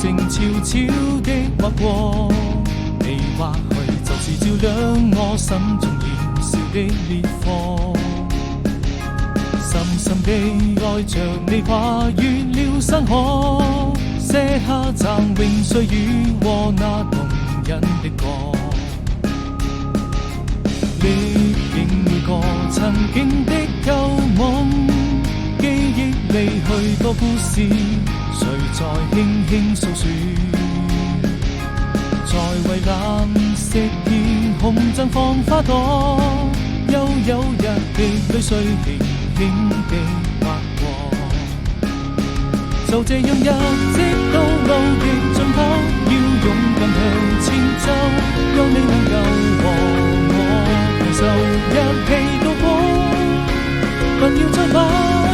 城悄悄的劃過，你或許就是照亮我心中燃燒的烈火。深深地愛着你，跨越了山河，寫下嶄榮歲月和那動人的歌。歷經每個曾經的舊夢，記憶裡許多故事，誰在輕輕訴說？在蔚藍色天空綻放花朵，悠悠日的淚水輕輕地劃過。就這樣一直到路的盡頭，要勇敢向前走，有你能夠和我攜手一起度過。不要再把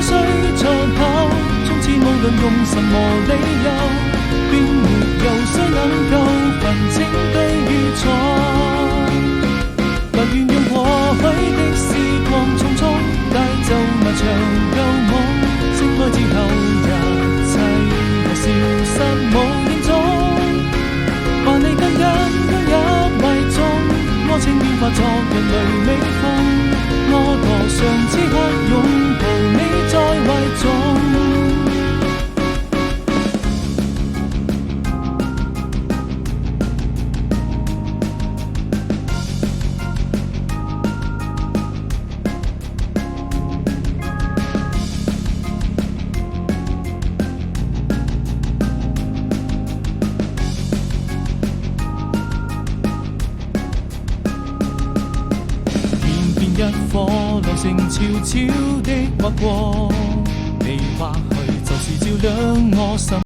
誰長跑，從此無論用什麼理由，便沒有誰能夠分清對與錯。不願用過去的時光匆匆帶走那場舊夢，醒來之後一切都消失無影蹤。把你緊緊擁入懷中，我情願化作人類美夢。我多想此刻擁抱你在懷中。一顆流星悄悄的劃過，你或許就是照亮我心。